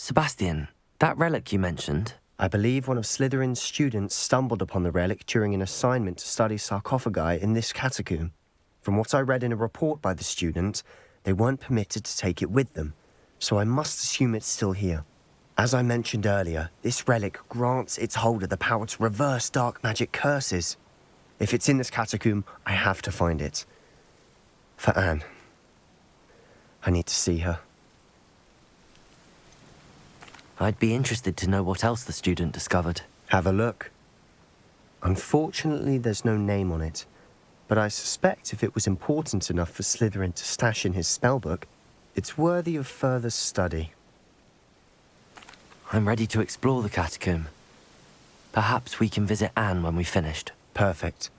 Sebastian, that relic you mentioned, I believe one of Slytherin's students stumbled upon the relic during an assignment to study sarcophagi in this catacomb. From what I read in a report by the student, they weren't permitted to take it with them, so I must assume it's still here. As I mentioned earlier, this relic grants its holder the power to reverse dark magic curses. If it's in this catacomb, I have to find it. For Anne. I need to see her. I'd be interested to know what else the student discovered. Have a look. Unfortunately, there's no name on it, but I suspect if it was important enough for Slytherin to stash in his spellbook, it's worthy of further study. I'm ready to explore the catacomb. Perhaps we can visit Anne when we've finished. Perfect.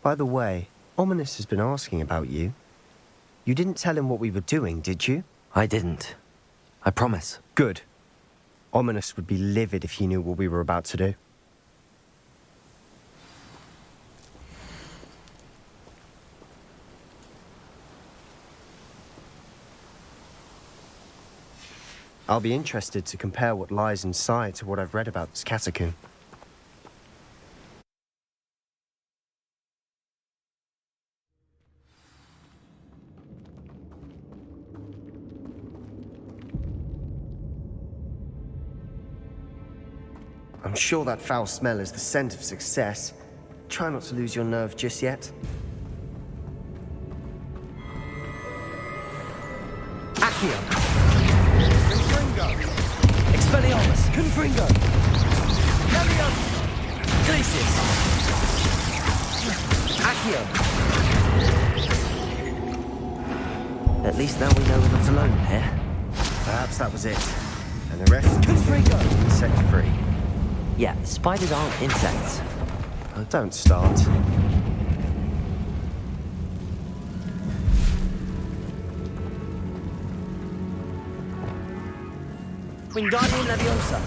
By the way, Ominous has been asking about you. You didn't tell him what we were doing, did you? I didn't. I promise. Good. Ominous would be livid if he knew what we were about to do. I'll be interested to compare what lies inside to what I've read about this catacomb. I'm sure that foul smell is the scent of success. Try not to lose your nerve just yet. Accio! Confringo! Expelliarmus! Confringo! Leviosa! Glacius! Accio! At least now we know we're not alone in here. Perhaps that was it. And the rest Confringo! set free. Yeah, spiders aren't insects. Oh, don't start. Wingardium Leviosa.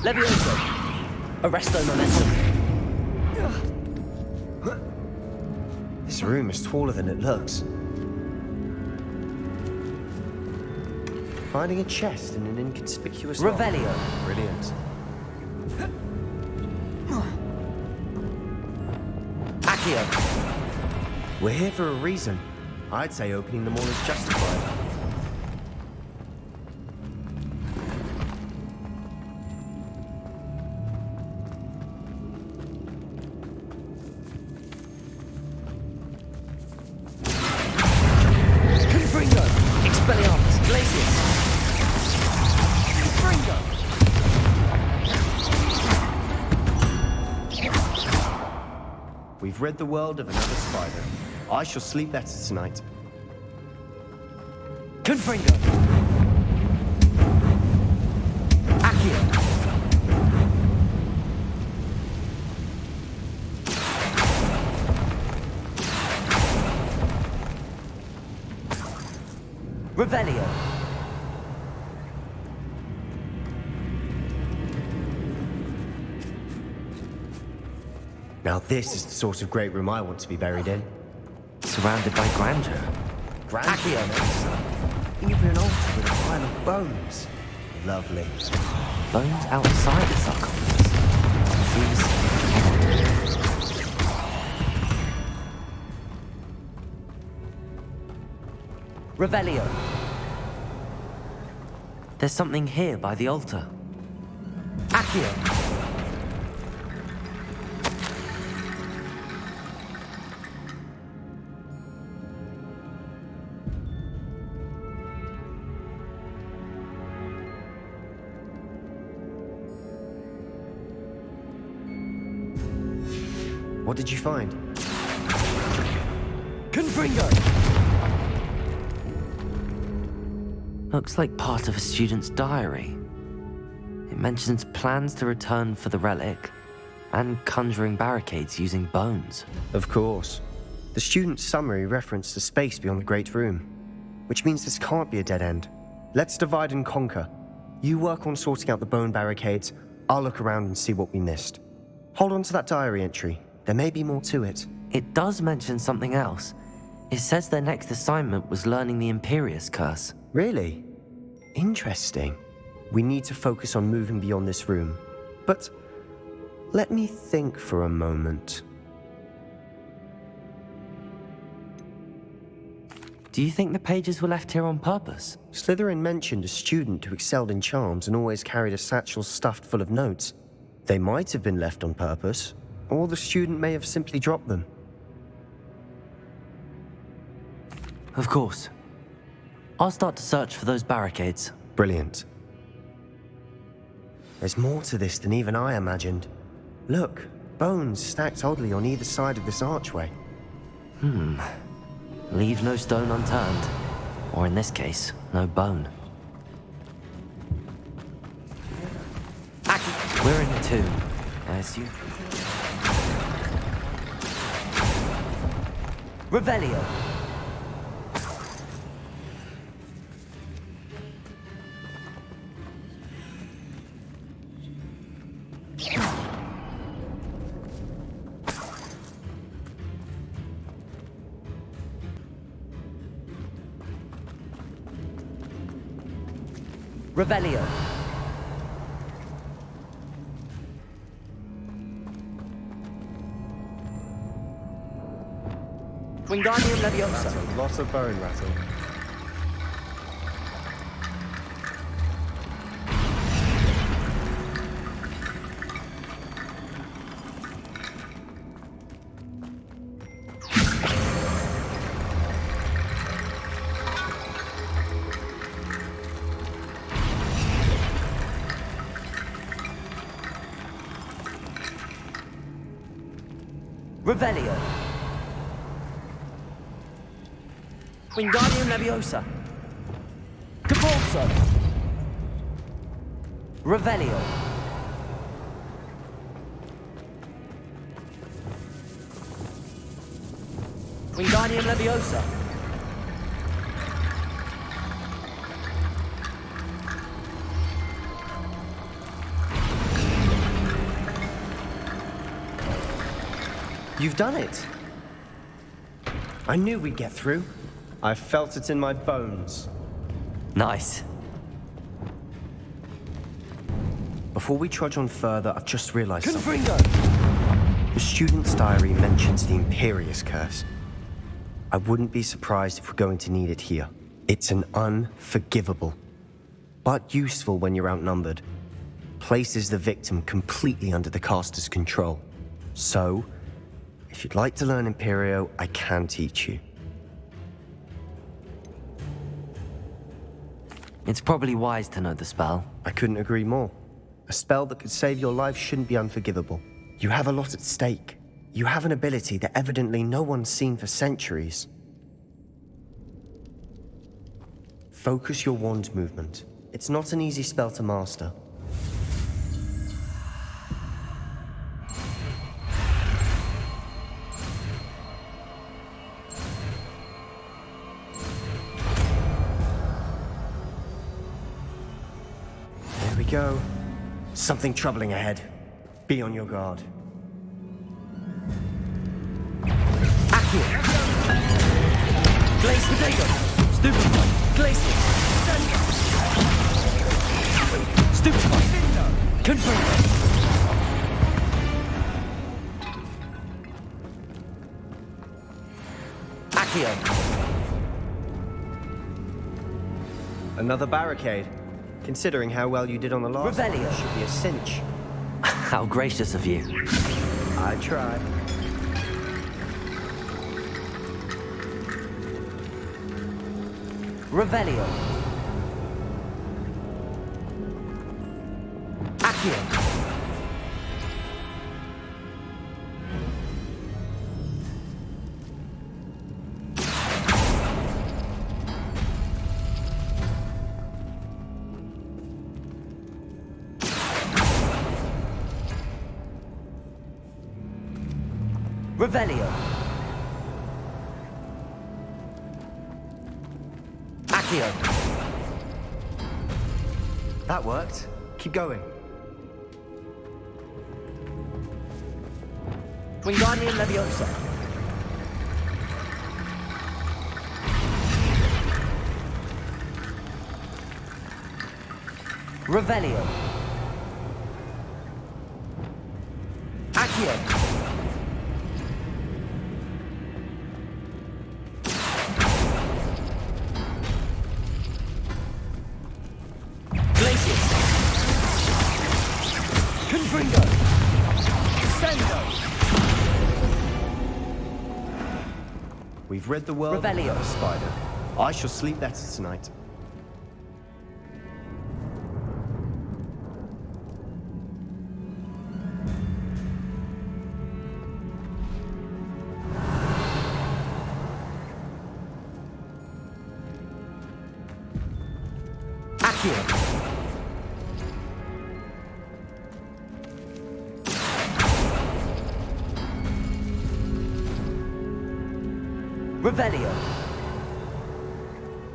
Leviosa. Arresto Momentum. This room is taller than it looks. Finding a chest in an inconspicuous Revelio. Brilliant. Accio. We're here for a reason. I'd say opening them all is justified. Confringo. Expelliarmus. Glacius. Confringo. We've rid the world of another spider. I shall sleep better tonight. Confringo. Accio. Revelio. Now this is the sort of great room I want to be buried in. Surrounded by grandeur. Accio. Even an altar with a pile of bones. Lovely. Bones outside the sarcophagus. Seems Revelio. There's something here by the altar. Accio. What did you find? Confringo. Looks like part of a student's diary. It mentions plans to return for the relic and conjuring barricades using bones. Of course. The student's summary referenced a space beyond the Great Room, which means this can't be a dead end. Let's divide and conquer. You work on sorting out the bone barricades, I'll look around and see what we missed. Hold on to that diary entry. There may be more to it. It does mention something else. It says their next assignment was learning the Imperius curse. Really? Interesting. We need to focus on moving beyond this room. But let me think for a moment. Do you think the pages were left here on purpose? Slytherin mentioned a student who excelled in charms and always carried a satchel stuffed full of notes. They might have been left on purpose, or the student may have simply dropped them. Of course. I'll start to search for those barricades. Brilliant. There's more to this than even I imagined. Look, bones stacked oddly on either side of this archway. Leave no stone unturned. Or in this case, no bone. We're in the tomb, I assume. Revelio. Revelio. Wingardium Leviosa. Lots of bone rattle. Revelio. Wingardium Leviosa. Cabalso. Revelio. Wingardium Leviosa. You've done it. I knew we'd get through. I felt it in my bones. Nice. Before we trudge on further, I've just realized something. Confringo. The student's diary mentions the Imperius curse. I wouldn't be surprised if we're going to need it here. It's an unforgivable, but useful when you're outnumbered. Places the victim completely under the caster's control. So, if you'd like to learn Imperio, I can teach you. It's probably wise to know the spell. I couldn't agree more. A spell that could save your life shouldn't be unforgivable. You have a lot at stake. You have an ability that evidently no one's seen for centuries. Focus your wand movement. It's not an easy spell to master. There we go. Something troubling ahead. Be on your guard. Accio. Glaze Potato. Stupefy. Glacier. Stupefy. Confirm. Accio. Another barricade. Considering how well you did on the last one, Revelio. it should be a cinch. How gracious of you. I tried. Revelio. Accio. Revelio. Accio. That worked. Keep going. Wingardium Leviosa. Revelio. Accio. Glacius. Confringo. Sendo. We've rid the world Revelio. of the spider. I shall sleep better tonight. Accio. Revelio.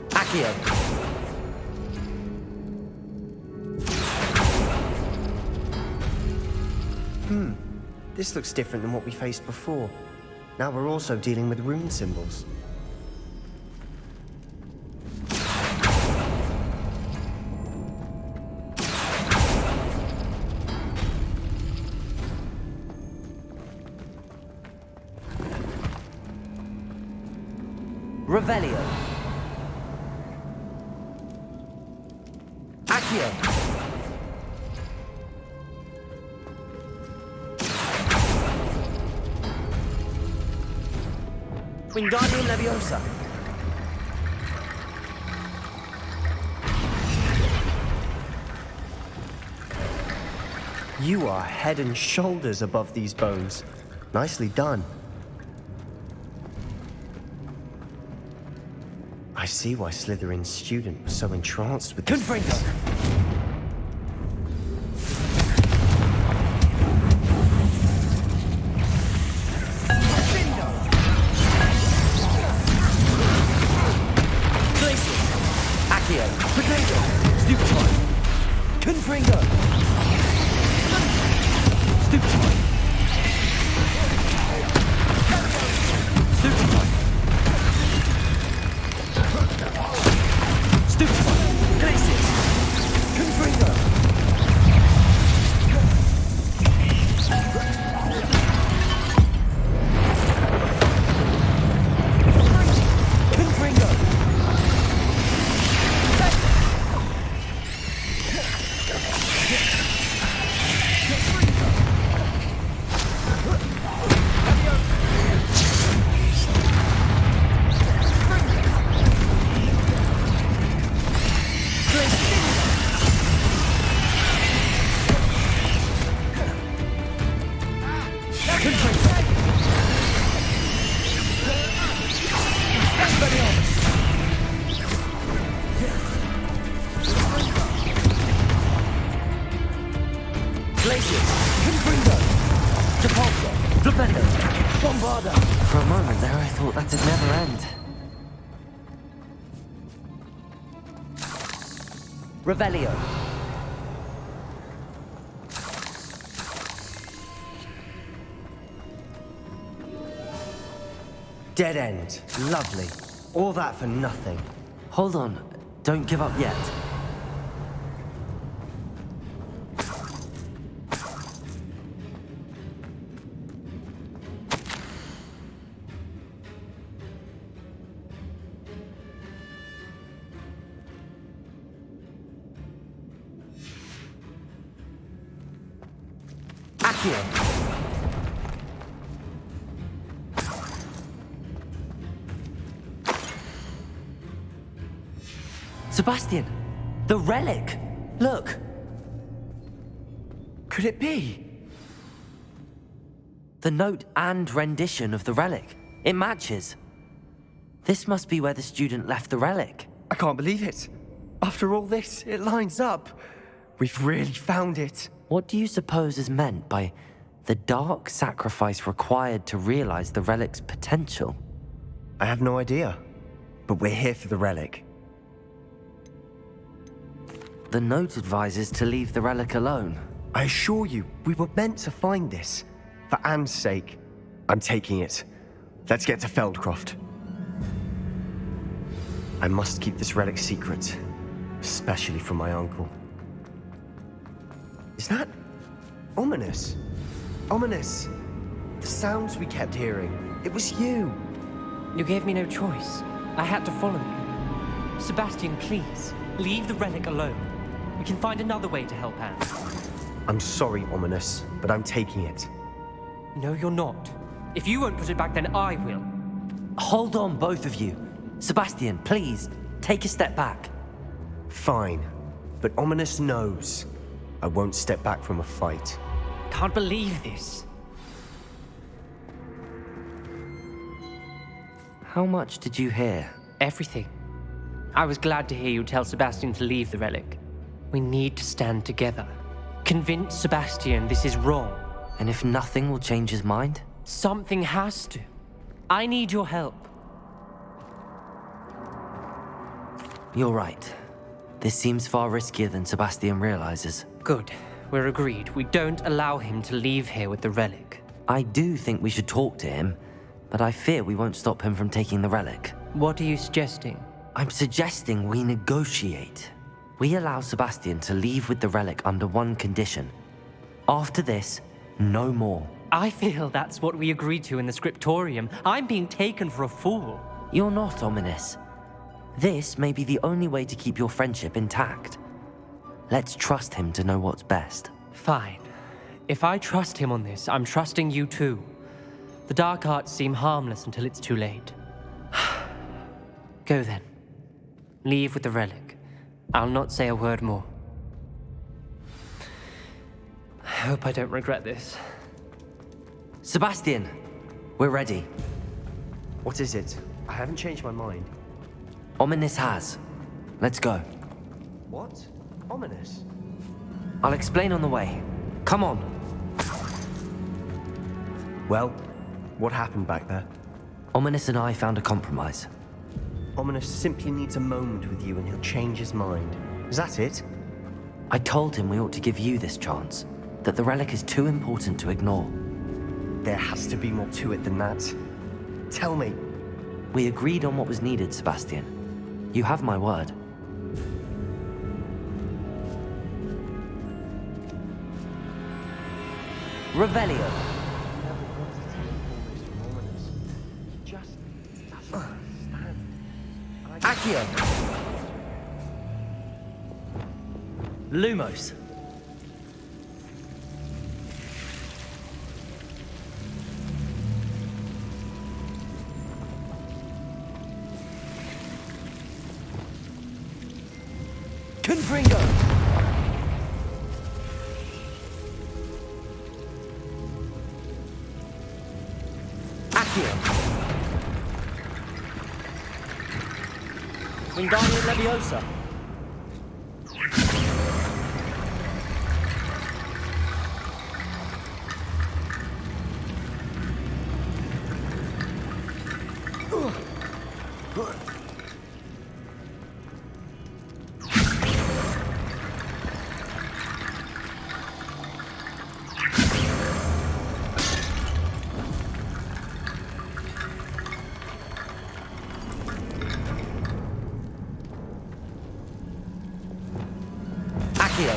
Accio. This looks different than what we faced before. Now we're also dealing with rune symbols. Revelio. Accio. Wingardium Leviosa. You are head and shoulders above these bones. Nicely done. I see why Slytherin's student was so entranced with this. Confringo. Glacius. Accio. Potato. Stupefy. Confringo. Stupefy. Stupefy. Stupefy. Glacius. Confringo. Confringo. Glacius, Confringo, Depulso, Flipendo, Bombarda. For a moment there, I thought that'd never end. Revelio. Dead end. Lovely. All that for nothing. Hold on, don't give up yet. Accio. Sebastian, the relic! Look! Could it be? The note and rendition of the relic. It matches. This must be where the student left the relic. I can't believe it. After all this, it lines up. We've really found it. What do you suppose is meant by the dark sacrifice required to realize the relic's potential? I have no idea. But we're here for the relic. The note advises to leave the relic alone. I assure you, we were meant to find this. For Anne's sake, I'm taking it. Let's get to Feldcroft. I must keep this relic secret, especially from my uncle. Is that ominous? Ominous! The sounds we kept hearing. It was you! You gave me no choice. I had to follow you. Sebastian, please, leave the relic alone. We can find another way to help Anne. I'm sorry, Ominous, but I'm taking it. No, you're not. If you won't put it back, then I will. Hold on, both of you. Sebastian, please, take a step back. Fine, but Ominous knows I won't step back from a fight. Can't believe this. How much did you hear? Everything. I was glad to hear you tell Sebastian to leave the relic. We need to stand together. Convince Sebastian this is wrong. And if nothing will change his mind? Something has to. I need your help. You're right. This seems far riskier than Sebastian realizes. Good. We're agreed. We don't allow him to leave here with the relic. I do think we should talk to him, but I fear we won't stop him from taking the relic. What are you suggesting? I'm suggesting we negotiate. We allow Sebastian to leave with the relic under one condition. After this, no more. I feel that's what we agreed to in the scriptorium. I'm being taken for a fool. You're not, Ominous. This may be the only way to keep your friendship intact. Let's trust him to know what's best. Fine. If I trust him on this, I'm trusting you too. The dark arts seem harmless until it's too late. Go then. Leave with the relic. I'll not say a word more. I hope I don't regret this. Sebastian, we're ready. What is it? I haven't changed my mind. Ominous has. Let's go. What? Ominous? I'll explain on the way. Come on. Well, what happened back there? Ominous and I found a compromise. Ominous simply needs a moment with you and he'll change his mind. Is that it? I told him we ought to give you this chance, that the relic is too important to ignore. There has to be more to it than that. Tell me. We agreed on what was needed, Sebastian. You have my word. Revelio. Accio. Lumos. Confringo. Accio. Wingardium Leviosa. Accio.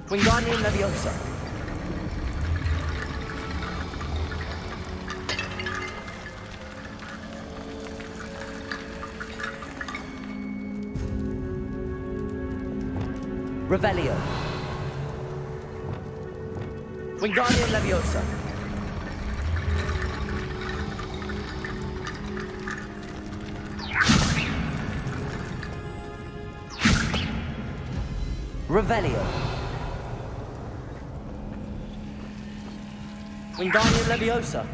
Wingardium Leviosa. Revelio. Wingardium Leviosa. Revelio. Wingardium Leviosa.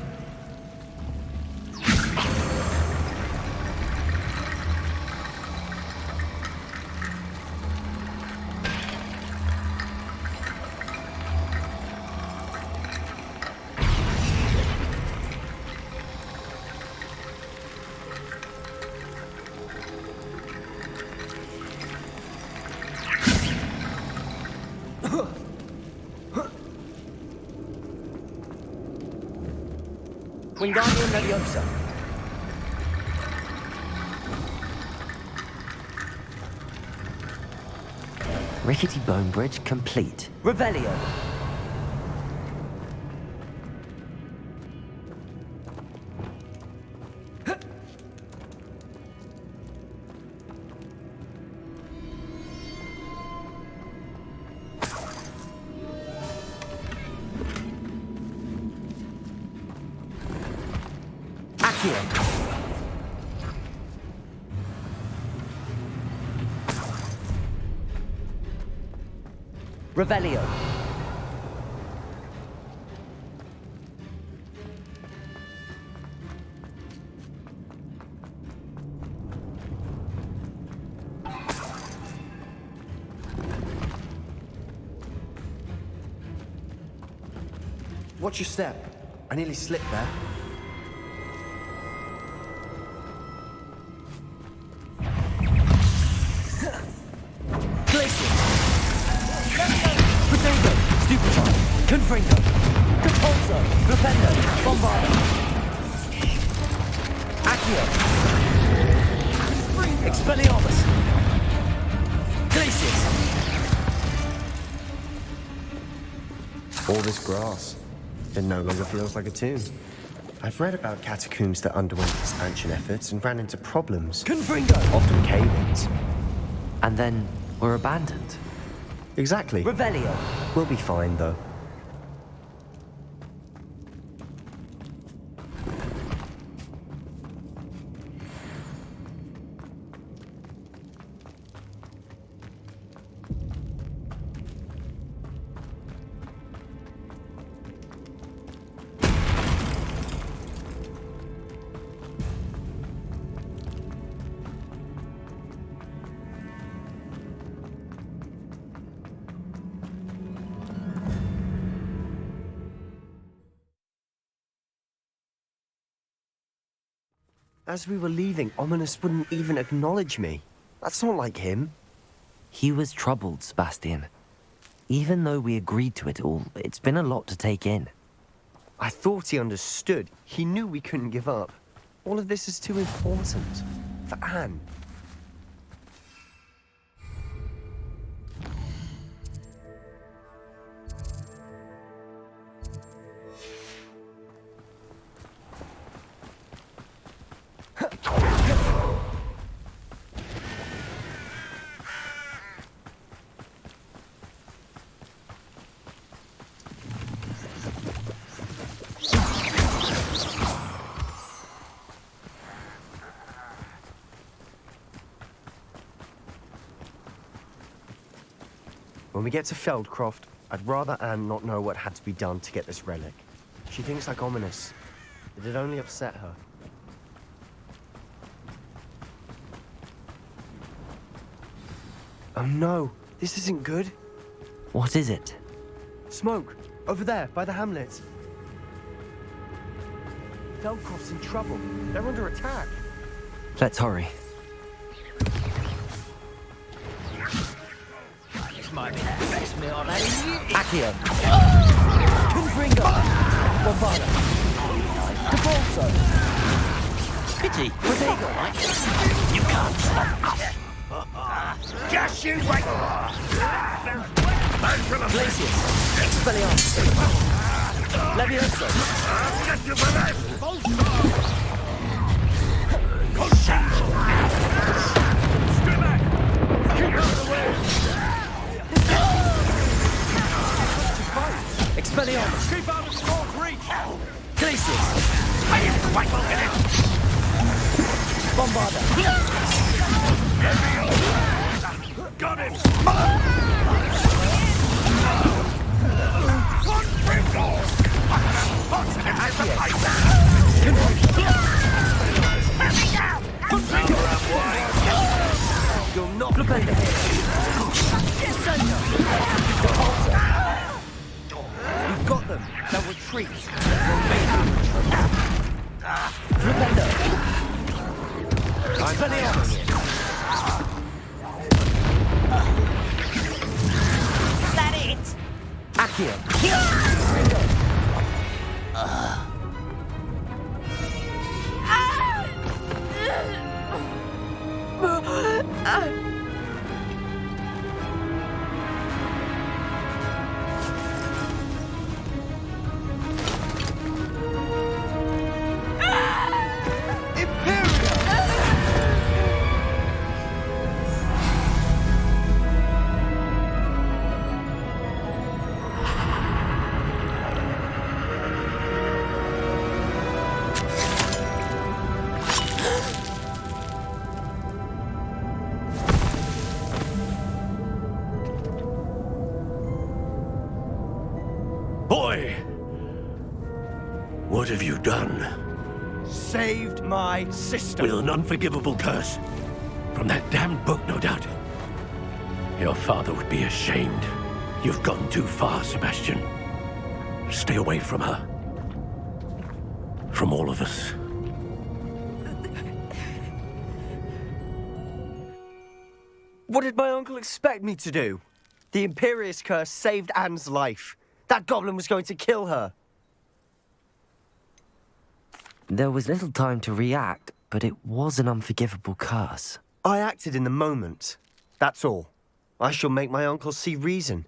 Wingardium Leviosa. Rickety bone bridge complete. Revelio. Revelio. Watch your step. I nearly slipped there. Confringo, Capulso, Flipendo, Bombardo, Accio, Expelliarmus, Glacius. All this grass. It no longer feels like a tomb. I've read about catacombs that underwent expansion efforts and ran into problems. Confringo, Often cave-ins. And then were abandoned. Exactly. Revelio. We'll be fine, though. As we were leaving, Ominous wouldn't even acknowledge me. That's not like him. He was troubled, Sebastian. Even though we agreed to it all, it's been a lot to take in. I thought he understood. He knew we couldn't give up. All of this is too important. For Anne. When we get to Feldcroft, I'd rather Anne not know what had to be done to get this relic. She thinks like Ominous. It'd only upset her. Oh no, this isn't good. What is it? Smoke, over there, by the hamlet. Feldcroft's in trouble. They're under attack. Let's hurry. Might be the best meal I've had in years. Accio. Confringo. Bombardo. Capulso. Pity. Protego. You can't stop us. Just you wait. Glacius. Expelliarmus. Levioso. Expelliarmus! Keep out of small reach! Glacius! I didn't quite get it! Bombarda! Got him! You're not looking ahead! We've got them. They'll retreat. We'll make them retreat. Flipendo. Expelliarmus. Is that it? Accio. What have you done? Saved my sister. With an unforgivable curse. From that damned book, no doubt. Your father would be ashamed. You've gone too far, Sebastian. Stay away from her. From all of us. What did my uncle expect me to do? The Imperious curse saved Anne's life. That goblin was going to kill her. There was little time to react, but it was an unforgivable curse. I acted in the moment. That's all. I shall make my uncle see reason.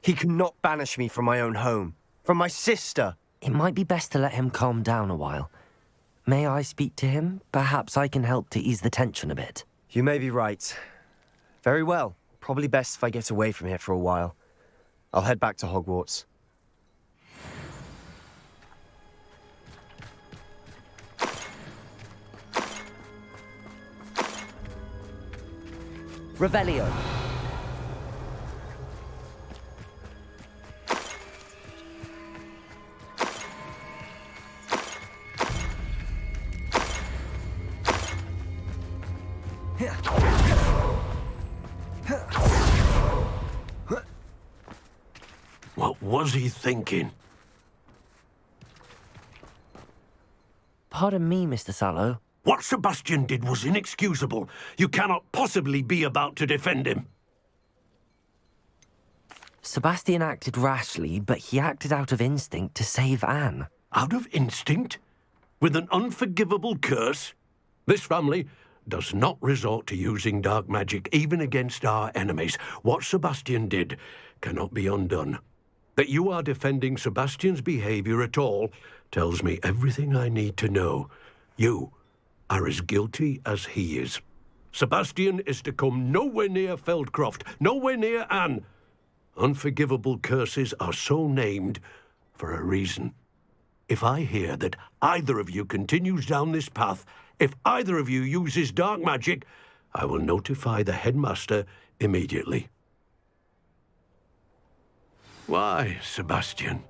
He cannot banish me from my own home, from my sister. It might be best to let him calm down a while. May I speak to him? Perhaps I can help to ease the tension a bit. You may be right. Very well. Probably best if I get away from here for a while. I'll head back to Hogwarts. Revelio. What was he thinking? Pardon me, Mr. Sallow. What Sebastian did was inexcusable. You cannot possibly be about to defend him. Sebastian acted rashly, but he acted out of instinct to save Anne. Out of instinct? With an unforgivable curse? This family does not resort to using dark magic, even against our enemies. What Sebastian did cannot be undone. That you are defending Sebastian's behavior at all tells me everything I need to know. You are as guilty as he is. Sebastian is to come nowhere near Feldcroft, nowhere near Anne. Unforgivable curses are so named for a reason. If I hear that either of you continues down this path, if either of you uses dark magic, I will notify the headmaster immediately. Why, Sebastian?